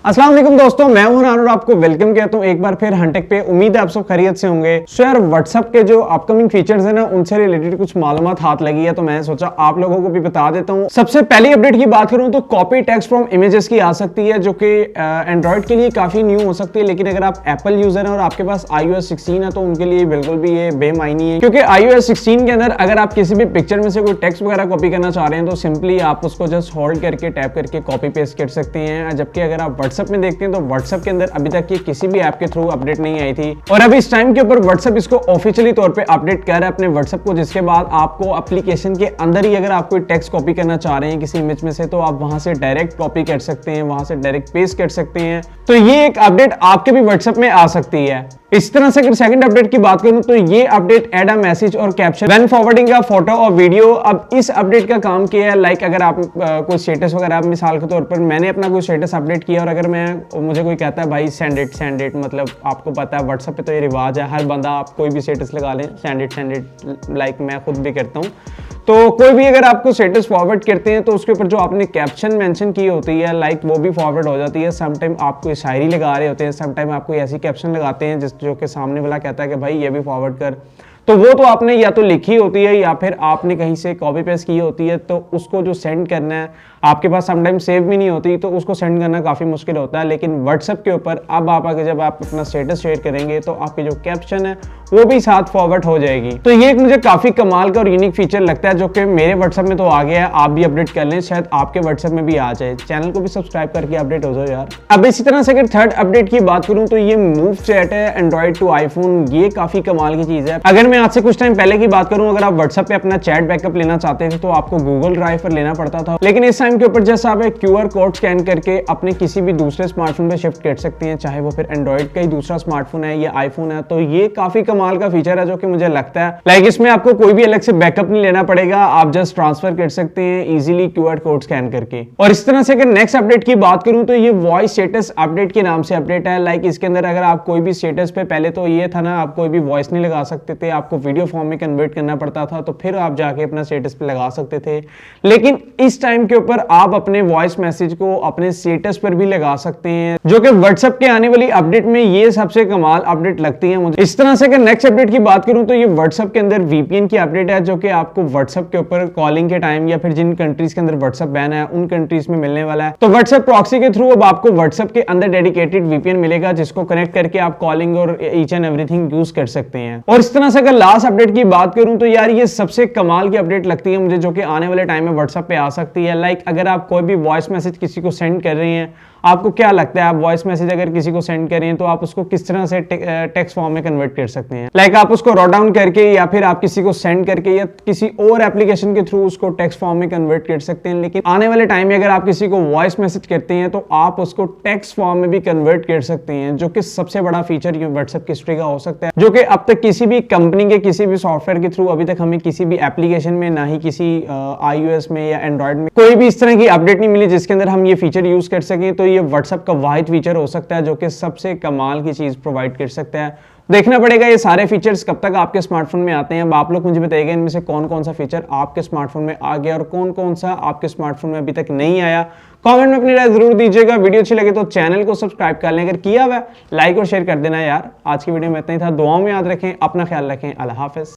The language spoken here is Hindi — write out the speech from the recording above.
अस्सलाम वालेकुम दोस्तों, मैं हूं और आपको वेलकम कहता हूं एक बार फिर हंटेक पे। उम्मीद है आप सब खैरियत से होंगे। सो यार, व्हाट्सएप के जो अपकमिंग फीचर्स हैं ना, उनसे रिलेटेड कुछ मालूमात हाथ लगी है, तो मैंने सोचा आप लोगों को भी बता देता हूं। सबसे पहली अपडेट की बात करूं तो कॉपी टेक्स्ट फ्रॉम इमेजेस की आ सकती है, जो कि एंड्रॉइड के लिए काफी न्यू हो सकती है, लेकिन अगर आप एप्पल यूजर हैं और आपके पास iOS 16 है तो उनके लिए बिल्कुल भी ये बेमायनी है, क्योंकि iOS 16 के अंदर अगर आप किसी भी पिक्चर में से कोई टेक्स्ट वगैरह कॉपी करना चाह रहे हैं तो सिंपली आप उसको जस्ट होल्ड करके टैप करके कॉपी पेस्ट कर सकते हैं। जबकि अगर आप व्हाट्सएप में देखते हैं तो व्हाट्सएप के अंदर अभी तक ये किसी भी ऐप के थ्रू अपडेट नहीं आई थी, और अभी इस टाइम के ऊपर व्हाट्सएप इसको ऑफिशियली तौर पे अपडेट कर रहा है अपने व्हाट्सएप को, जिसके बाद आपको एप्लीकेशन के अंदर ही अगर आप कोई टेक्स्ट कॉपी करना चाह रहे हैं किसी इमेज में से तो आप वहां से डायरेक्ट कॉपी कर सकते हैं, वहां से डायरेक्ट पेस्ट कर सकते हैं। तो ये एक अपडेट आपके भी व्हाट्सएप में आ सकती है। इस तरह से अगर सेकंड अपडेट की बात करूं तो ये अपडेट ऐड अ मैसेज और caption when forwarding a photo और वीडियो। अब इस अपडेट का काम किया है, लाइक अगर आप कोई स्टेटस वगैरह, मिसाल के तौर पर मैंने अपना कोई स्टेटस अपडेट किया और अगर मुझे कोई कहता है भाई सेंड इट, मतलब आपको पता है व्हाट्सएप पे तो ये रिवाज है, हर बंदा आप कोई भी स्टेटस लगा लें सेंड इट, लाइक मैं खुद भी करता हूँ। तो कोई भी अगर आपको स्टेटस फॉरवर्ड करते हैं तो उसके ऊपर जो आपने कैप्शन मेंशन की होती है, लाइक वो भी फॉरवर्ड हो जाती है। समटाइम आप कोई शायरी लगा रहे होते हैं, समटाइम आप कोई ऐसी कैप्शन लगाते हैं जो कि सामने वाला कहता है कि भाई ये भी फॉरवर्ड कर, तो वो तो आपने या तो लिखी होती है या फिर आपने कहीं से कॉपी पेस्ट की होती है, तो उसको जो सेंड करना है आपके पास समटाइम सेव भी नहीं होती, तो उसको सेंड करना काफ़ी मुश्किल होता है। लेकिन व्हाट्सएप के ऊपर अब आप आगे जब आप अपना स्टेटस शेयर करेंगे तो आपकी जो कैप्शन है वो भी साथ फॉरवर्ड हो जाएगी। तो ये एक मुझे काफ़ी कमाल का और यूनिक फीचर लगता है, जो कि मेरे व्हाट्सएप में तो आ गया है। आप भी अपडेट कर लें, शायद आपके व्हाट्सएप में भी आ जाए। चैनल को भी सब्सक्राइब करके अपडेट हो जाओ यार। अब इसी तरह से अगर थर्ड अपडेट की बात करूँ तो ये मूव चैट है एंड्रॉइड टू आईफोन। ये काफ़ी कमाल की चीज़ है। अगर मैं आज से कुछ टाइम पहले की बात करूँ, अगर आप व्हाट्सएप पे अपना चैट बैकअप लेना चाहते थे तो आपको गूगल ड्राइव पर लेना पड़ता था, लेकिन इस टाइम के ऊपर जैसा आप QR कोड स्कैन करके अपने किसी भी दूसरे स्मार्टफोन पे शिफ्ट कर सकते हैं, चाहे वो फिर एंड्रॉइड का ही दूसरा स्मार्टफोन है या आईफोन है। तो ये काफी कमाल का फीचर है, जो कि मुझे लगता है लाइक इसमें आपको कोई भी अलग से बैकअप नहीं लेना पड़ेगा, आप जस्ट ट्रांसफर कर सकते हैं इजीली QR कोड स्कैन करके। और इस तरह से अगर नेक्स्ट अपडेट की बात करूं तो ये वॉइस स्टेटस अपडेट के नाम से अपडेट है। लाइक इसके अंदर अगर आप कोई भी स्टेटस पे, पहले तो ये था ना आप कोई भी वॉइस नहीं लगा सकते थे, आपको वीडियो फॉर्म में कन्वर्ट करना पड़ता था, तो फिर आप जाके अपना स्टेटस पे लगा सकते थे। लेकिन इस टाइम के ऊपर आप अपने वॉइस मैसेज को अपने स्टेटस पर भी लगा सकते हैं, जो कि व्हाट्सएप के आने वाली अपडेट में ये सबसे कमाल अपडेट लगती है मुझे। इस तरह से अगर नेक्स्ट अपडेट की बात करूं तो ये व्हाट्सएप के अंदर VPN की अपडेट है, जो कि आपको व्हाट्सएप के ऊपर कॉलिंग के टाइम या फिर जिन कंट्रीज के अंदर व्हाट्सएप बैन है उन कंट्रीज में मिलने वाला है। तो व्हाट्सएप प्रॉक्सी के थ्रू अब आपको व्हाट्सएप के अंदर डेडिकेटेड VPN मिलेगा, जिसको कनेक्ट करके आप कॉलिंग और ईच एंड एवरीथिंग यूज कर सकते हैं। और इस तरह से अगर लास्ट अपडेट की बात करूं तो यार ये सबसे कमाल की अपडेट लगती है मुझे, जो कि आने वाले टाइम में व्हाट्सएप पे आ सकती है। लाइक अगर आप कोई भी वॉइस मैसेज किसी को सेंड कर रहे हैं, आपको क्या लगता है आप वॉइस मैसेज अगर किसी को सेंड करें तो आप उसको किस तरह से टेक्स्ट फॉर्म में कन्वर्ट कर सकते हैं? लाइक आप उसको रॉट डाउन करके या फिर आप किसी को सेंड करके या किसी और एप्लीकेशन के थ्रू उसको टेक्स्ट फॉर्म में कन्वर्ट कर सकते हैं। लेकिन आने वाले टाइम में अगर आप किसी को वॉइस मैसेज करते हैं तो आप उसको टेक्स्ट फॉर्म में भी कन्वर्ट कर सकते हैं, जो कि सबसे बड़ा फीचर व्हाट्सएप की हिस्ट्री का हो सकता है, जो कि अब तक किसी भी कंपनी के किसी भी सॉफ्टवेयर के थ्रू अभी तक हमें किसी भी एप्लीकेशन में, ना ही किसी iOS में या एंड्रॉइड में कोई भी इस तरह की अपडेट नहीं मिली जिसके अंदर हम ये फीचर यूज कर सकें। तो ये व्हाट्सएप का वाहिद फीचर हो सकता है जो कि सबसे कमाल की चीज प्रोवाइड कर सकता है। देखना पड़ेगा ये सारे फीचर्स कब तक आपके स्मार्टफोन में आते हैं। अब आप लोग मुझे बताइएगा इनमें से कौन कौन सा फीचर आपके स्मार्टफोन में आ गया और कौन कौन सा आपके स्मार्टफोन में अभी तक नहीं आया। कमेंट में अपनी राय जरूर दीजिएगा। वीडियो अच्छी लगे तो चैनल को सब्सक्राइब कर लें, अगर किया हुआ लाइक और शेयर कर देना यार। आज की वीडियो में इतना ही था। दुआओं में याद रखें, अपना ख्याल रखें। अल्लाह हाफिज।